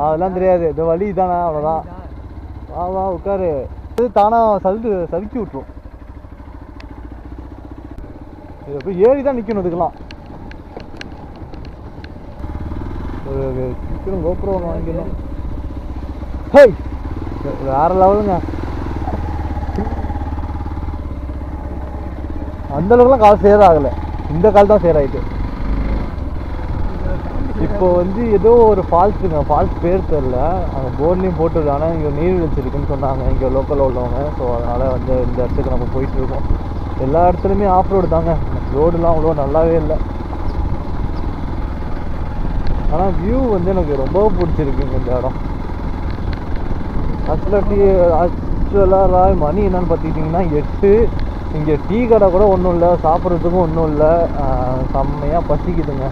அதெல்லாம் தெரியாது. இந்த வழி தானே, அவ்வளோதான். வா வா உட்காரு. இது தானா சறுக்கி விட்டுரும். இது போய் ஏறி தான் நிற்கணும். இதுக்கெல்லாம் ஒரு சீக்கிரம் கோப்ரோ ஒன்று வாங்கிடணும். ஹேய், வேற லெவலுங்க. அந்த அளவுக்குலாம் கால் சேர் ஆகலை. இந்த கால் தான் சேர் ஆகிட்டு. இப்போ வந்து ஏதோ ஒரு ஃபால்ஸுங்க, ஃபால்ஸ் பேர் தெரில, அங்கே போர்ட்லேயும் போட்டுருது. ஆனால் இங்கே நீர்வீழ்ச்சி இருக்குன்னு சொன்னாங்க இங்கே லோக்கலில் உள்ளவங்க. ஸோ அதனால் வந்து இந்த இடத்துக்கு நம்ம போயிட்டுருக்கோம். எல்லா இடத்துலையுமே ஆஃப் ரோடு தாங்க, ரோடுலாம் அவ்வளோ நல்லாவே இல்லை. ஆனால் வியூ வந்து எனக்கு ரொம்ப பிடிச்சிருக்குங்க இந்த இடம். ஆக்சுவலாக மணி என்னன்னு பார்த்துக்கிட்டிங்கன்னா 8. இங்கே டீ கடை கூட ஒன்றும் இல்லை, சாப்பிட்றதுக்கும் ஒன்றும் இல்லை. செம்மையாக பசிக்குதுங்க.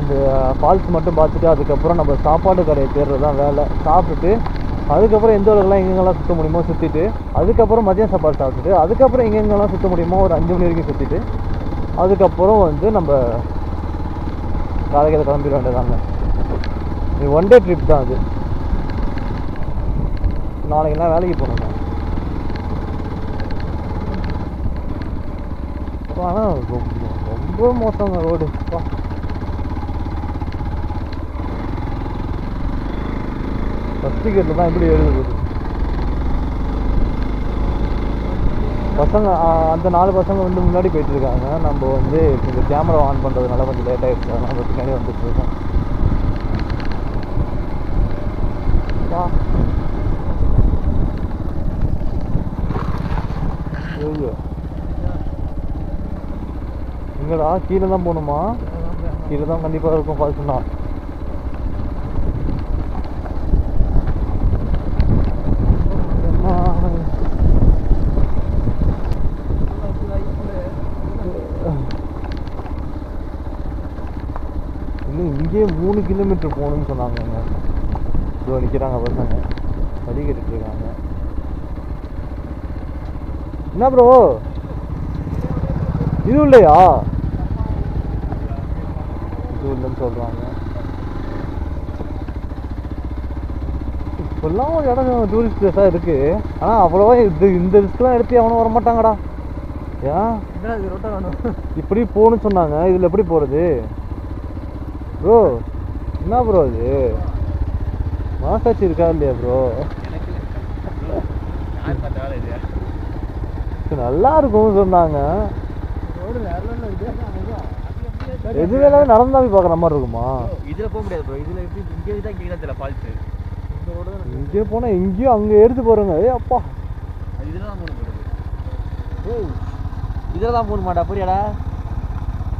இந்த ஃபால்ஸ் மட்டும் பார்த்துட்டு அதுக்கப்புறம் நம்ம சாப்பாடு கடையை தேடுறது தான் வேலை. சாப்பிட்டுட்டு அதுக்கப்புறம் எந்த அளவுக்குலாம் எங்கெங்கெல்லாம் சுற்ற முடியுமோ சுற்றிட்டு, அதுக்கப்புறம் மதியம் சாப்பாடு சாப்பிட்டுட்டு, அதுக்கப்புறம் எங்கெங்கெல்லாம் சுற்ற முடியுமோ ஒரு 5 மணி வரைக்கும் சுற்றிட்டு, அதுக்கப்புறம் வந்து நம்ம காலையில் கிளம்பிட வேண்டியதாங்க. இது 1 டே ட்ரிப் தான் அது. நாளைக்கெல்லாம் வேலைக்கு போகணுங்க. ஆனால் ரொம்ப மோசங்க ரோடு. ஃபஸ்ட் டிக்கெட்டில் தான் எப்படி எழுதுது பசங்க. அந்த 4 பசங்க வந்து முன்னாடி போயிட்டுருக்காங்க. நம்ம வந்து இந்த கேமரா ஆன் பண்ணுறதுனால கொஞ்சம் லேட் ஆகிடுச்சு. அதனால் நம்ம பின்னாடி வந்துட்டுருக்கோம். ஐயோ, எங்கடா கீழே தான் போகணுமா? கீழே தான் கண்டிப்பாக இருக்கும் ஃபால்ஸ்னா. இன்னும் இங்கே 3 கிலோமீட்டர் போகணும்னு சொன்னாங்கங்க. இதோ நிற்கிறாங்க பசங்க, வழி கேட்டுட்டு இருக்காங்க. என்ன ப்ரோ இது இல்லையா? இது இல்லைன்னு சொல்கிறாங்க. இப்போல்லாம் ஒரு இடம் டூரிஸ்ட் பிளேஸாக இருக்குது. ஆனால் அவ்வளோவா இந்த ரிஸ்க்லாம் எடுத்து எவனும் வரமாட்டாங்கடா. ஏன் இப்படி போகணும்னு சொன்னாங்க. இதில் எப்படி போகிறது ப்ரோ? என்ன ப்ரோ இது மாசாச்சு இருக்கா இல்லையா ப்ரோ? நல்லா இருக்கும்னு சொன்னாங்க. எது வேணாலும் நடந்தா போய் பார்க்குற மாதிரி இருக்குமா? இதில் போக முடியாது ப்ரோ. இதில் எப்படி இங்கே தான் கேட்கல ஃபால்ஸு. இங்கே போனால் எங்கேயும் அங்கே எடுத்து போகிறோங்க. ஏ அப்பா, இதில் தான் போகணும் போகிறது. ஏய், இதில் தான் போகணும் மாட்டா, புரியாடா?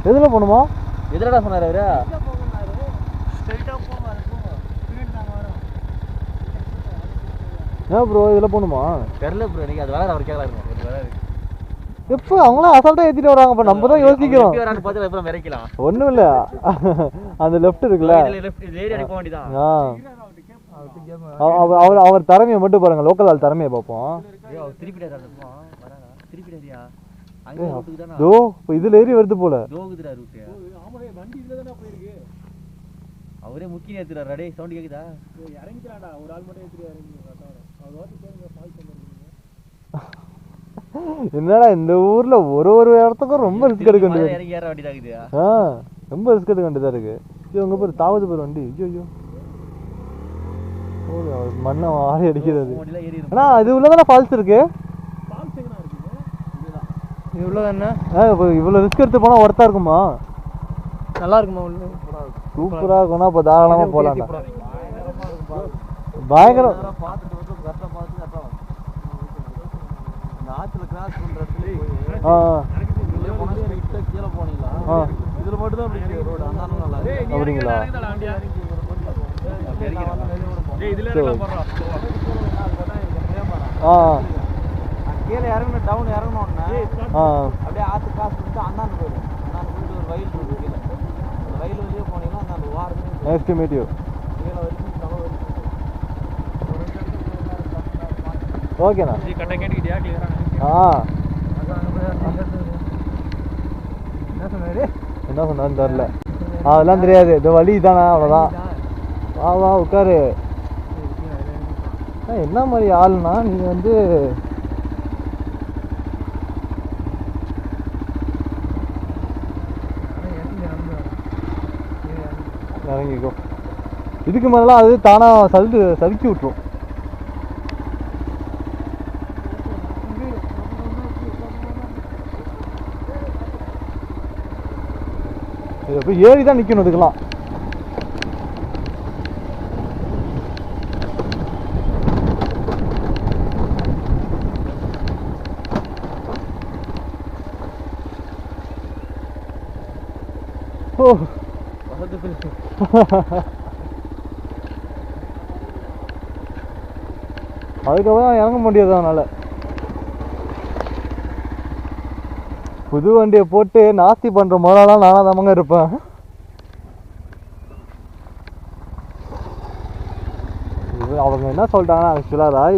எதில் போகணுமா? எதிலடா சொன்னார் அவரு? ஏன் ப்ரோ இதில் போகணுமா? தெரில ப்ரோ, எனக்கு அது வேறு அவர் கேட்கலாம். எப்போ அவங்களாம் அசால்ட்டாக ஏற்றிட்டு வராங்க. இப்போ நம்ம தான் யோசிக்கிறோம். ஒன்றும் இல்லை, அந்த லெஃப்ட் இருக்குல்ல, அவர் திறமையை மட்டும் பாருங்க. லோக்கல் ஆள் திறமையை பார்ப்போம். இதுல ஏறி வருது போல. அவரே முக்கிய ஏத்துறாரு. டேய் சவுண்ட் கேக்குதா? இறங்கிடா, ஒரு ஆள் மட்டும் ஏத்துறாரு. என்னடா இந்த ஊர்ல ஒரு இடத்துக்கும் ரொம்ப ரிஸ்க் எடுக்க வேண்டியது. இறங்கி ஏற வேண்டியதா இருக்குதா? ரொம்ப ரிஸ்க் எடுக்க வேண்டியதா இருக்கு. ஐயோ உங்க பேர் தாவது பேர் வண்டி. ஐயோ மண்ணை ஆறி அடிக்கிறது. ஆனா இது உள்ளதான ஃபால்ஸ் இருக்கு. இது உள்ளதானே? இவ்வளவு ரிஸ்க் எடுத்து போனா ஒர்த்தா இருக்குமா? நல்லா இருக்குமா? சூப்பரா இருக்கும்னா அப்ப தாராளமா போலாம். பயங்கரம். ஆத்துல கிராஸ் பண்றதுல இதுல போனா ஸ்ட்ரைட்டா கீழ போனீங்களா? இதுல மட்டும் தான் அப்படி ரோட் அந்தானே நல்லா இருக்கு. அப்படிங்களா? டேய் இதுல எல்லாம் போறோம். கீழ இறங்கணும், டவுன் இறங்கணும்னா அப்படியே ஆத்து கிராஸ் பண்ணிட்டு அந்தானே போயிடும். அந்தானே போயிட்டு ஒரு வயல் இருக்கு கீழ. அந்த வயல் வழியே போனீங்கன்னா அந்த வாரத்துக்கு நைஸ் டு மீட் யூ. கீழ வரைக்கும் தலை வரைக்கும். ஓகேண்ணா. நீ கட்ட கேட்டியா? டீ வராங்க. என்ன சொன்னான்னு தெரியல. அதெல்லாம் தெரியாது. இந்த வழி தானே, அவ்வளோதான். வா வா உட்காரு. என்ன மாதிரி ஆளுனா நீ வந்து இறங்கிக்கோ. இதுக்கு மேலாம் அது தானா சறுக்கி விட்டுரும். இது போய் ஏறி தான் நிற்கணும் இதுக்கெல்லாம். ஓ அதுக்கப்புறம் இறங்க முடியாது அதனால. புது வண்டியை போட்டு நாஸ்தி பண்ணுற முதலாம் நானாக தாமங்க இருப்பேன். அவங்க என்ன சொல்லிட்டாங்கன்னா ஆக்சுவலாக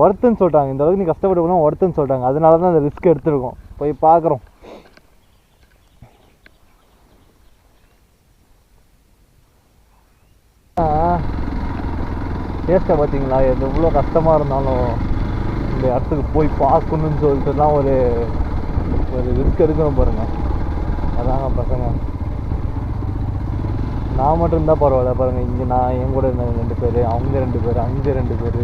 ஒர்த்துன்னு சொல்லிட்டாங்க. இந்த அளவுக்கு நீ கஷ்டப்பட்டு போனால் ஒர்த்துன்னு சொல்லிட்டாங்க. அதனால தான் அந்த ரிஸ்க் எடுத்துருக்கோம். போய் பார்க்குறோம். டேஸ்ட்டை பார்த்தீங்களா? எவ்வளோ கஷ்டமாக இருந்தாலும் இந்த இடத்துக்கு போய் பார்க்கணுன்னு சொல்லிட்டுலாம் ஒரு ரிஸ்க் எடுக்கணும் பாருங்கள். அதாங்க பசங்க. நான் மட்டும் இருந்தால் பரவாயில்ல பாருங்கள். இங்கே நான் என் கூட இருந்தேன் 2 பேர், அவங்க 2 பேர், அங்கே 2 பேர்.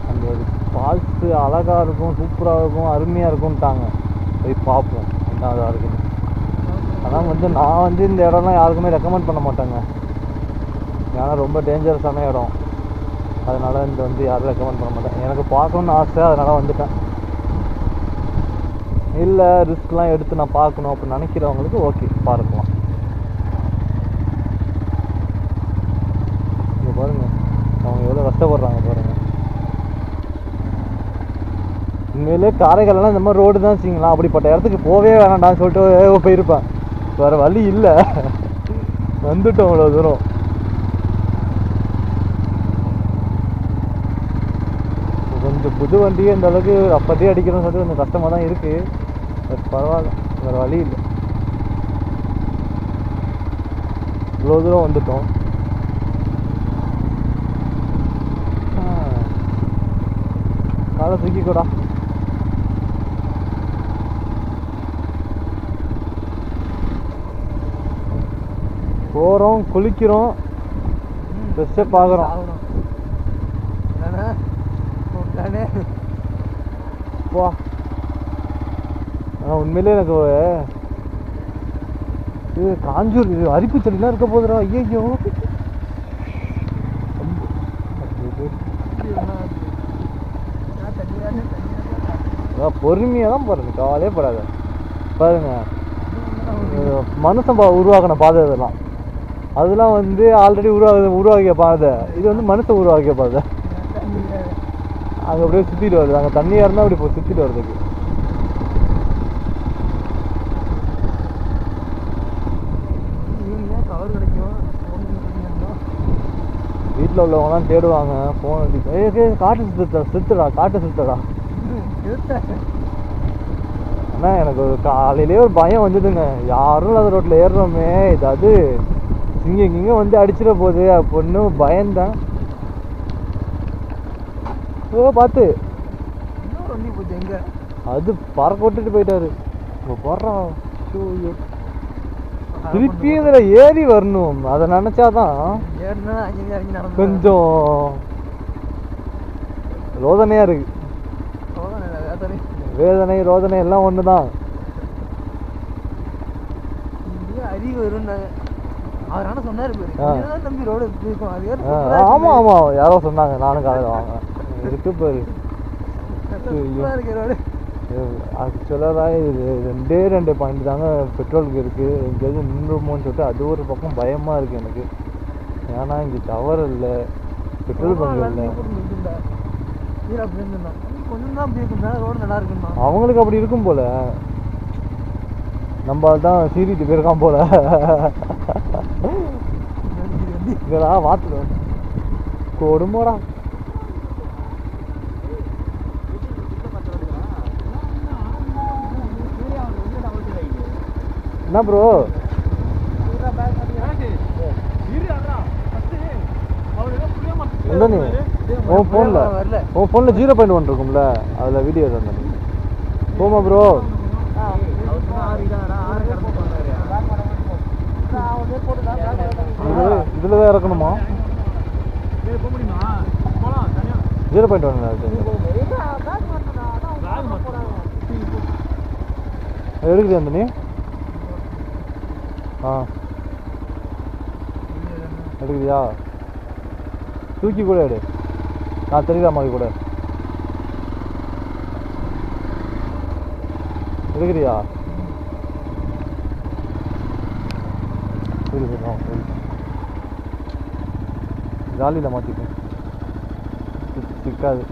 அந்த ஒரு ஃபால்ஸு அழகாக இருக்கும், சூப்பராக இருக்கும், அருமையாக இருக்கும்ட்டாங்க. போய் பார்ப்போம் என்ன அதாக இருக்குன்னு. ஆனால் வந்து நான் வந்து இந்த இடம்லாம் யாருக்குமே ரெக்கமெண்ட் பண்ண மாட்டேங்க. ஏன்னா ரொம்ப டேஞ்சரஸான இடம். அதனால் இந்த வந்து யாரும் ரெக்கமெண்ட் பண்ண மாட்டேன். எனக்கு பார்க்கணுன்னு ஆசை, அதனால் வந்துட்டேன். இல்லை ரிஸ்க்லாம் எடுத்து நான் பார்க்கணும் அப்படின்னு நினைக்கிறவங்களுக்கு ஓகே பார்க்கலாம். இங்கே பாருங்கள் அவங்க எவ்வளோ கஷ்டப்படுறாங்க பாருங்கள். உண்மையிலே காரைக்காலெல்லாம் இந்த மாதிரி ரோடு தான் வச்சிங்களா, அப்படிப்பட்ட இடத்துக்கு போவே வேணாண்டான்னு சொல்லிட்டு போயிருப்பேன். வேறு வழி இல்லை, வந்துட்டோம் அவ்வளோ தூரம். கொஞ்சம் புது வண்டியே இந்த அளவுக்கு அப்போதே அடிக்கணும்னு சொல்லிட்டு கொஞ்சம் கஷ்டமாக தான் இருக்குது. பட் பரவாயில்ல, வேறு வழி இல்லை. இவ்வளோ தூரம் வந்துட்டோம். காலை தூக்கிக்கூடா. போகிறோம், குளிக்கிறோம், பெஸ்ட்டை பார்க்குறோம். போ. ஆனால் உண்மையிலே எனக்கு இது காஞ்சூர் இது அரிப்பு செடிலாம் இருக்க போதுடா. ஐயோ பொறுமையாக தான் பாருங்க, கவலையே படாத. பாருங்க மனுஷன் உருவாக்கின பாதை இதெல்லாம். அதெல்லாம் வந்து ஆல்ரெடி உருவாக்கிய பாதை. இது வந்து மனுஷன் உருவாக்கிய பாதை. அங்கே அப்படியே சுற்றிட்டு வருது. அங்கே தண்ணியாக இருந்தால் அப்படி இப்போ சுற்றிட்டு வருதுக்கு. வீட்டில் உள்ளவங்கலாம் தேடுவாங்க ஃபோன் அடிச்சு. காட்டு சுத்தடா. ஆனால் எனக்கு ஒரு காலையிலே ஒரு பயம் வந்துடுங்க. யாரும் இல்லாத ரோட்டில் ஏறுறோமே, ஏதாவது இங்கே வந்து அடிச்சிட போகுது அப்படின்னு பயந்தேன். பார்த்து அது பறக்க விட்டுட்டு போயிட்டாரு. போடுறான் திருப்பி இதில் ஏறி வரணும். அதை நினச்சாதான் கொஞ்சம் ரோதனையாக இருக்கு. வேதனை ரோதனை எல்லாம் ஒன்று தான். ஆமாம் ஆமாம் யாரோ சொன்னாங்க, நானும் காலையில் வாங்க இருக்கு பாரு. ஆக்சுவலாக இது 2 பாயிண்ட் தாங்க பெட்ரோலுக்கு இருக்குது. எங்கேயாவது நின்றுமோன்னு சொல்லிட்டு அது ஒரு பக்கம் பயமாக இருக்குது எனக்கு. ஏன்னா இங்கே டவர் இல்லை, பெட்ரோல் பங்க் இல்லை. அவங்களுக்கு அப்படி இருக்கும் போல, நம்ம தான் சீரிட்டு போயிருக்கான் போல. இங்கடா வாத்துல கொடுமோடா. என்ன ப்ரோ இந்த நீ உன் ஃபோனில் உன் ஃபோனில் 0.1 இருக்கும்ல அதில் வீடியோ தான் நீ போமா ப்ரோ. இதில் தான் இறக்கணுமா? 0.1 எடுக்குது அந்த நீ எடுக்குதியா? தூக்கி கூட எடு. நான் தெரியுதா மாதிரி கூட எடுக்கிறியா? ஜாலியில் மாற்றிப்பேன் சிக்காது.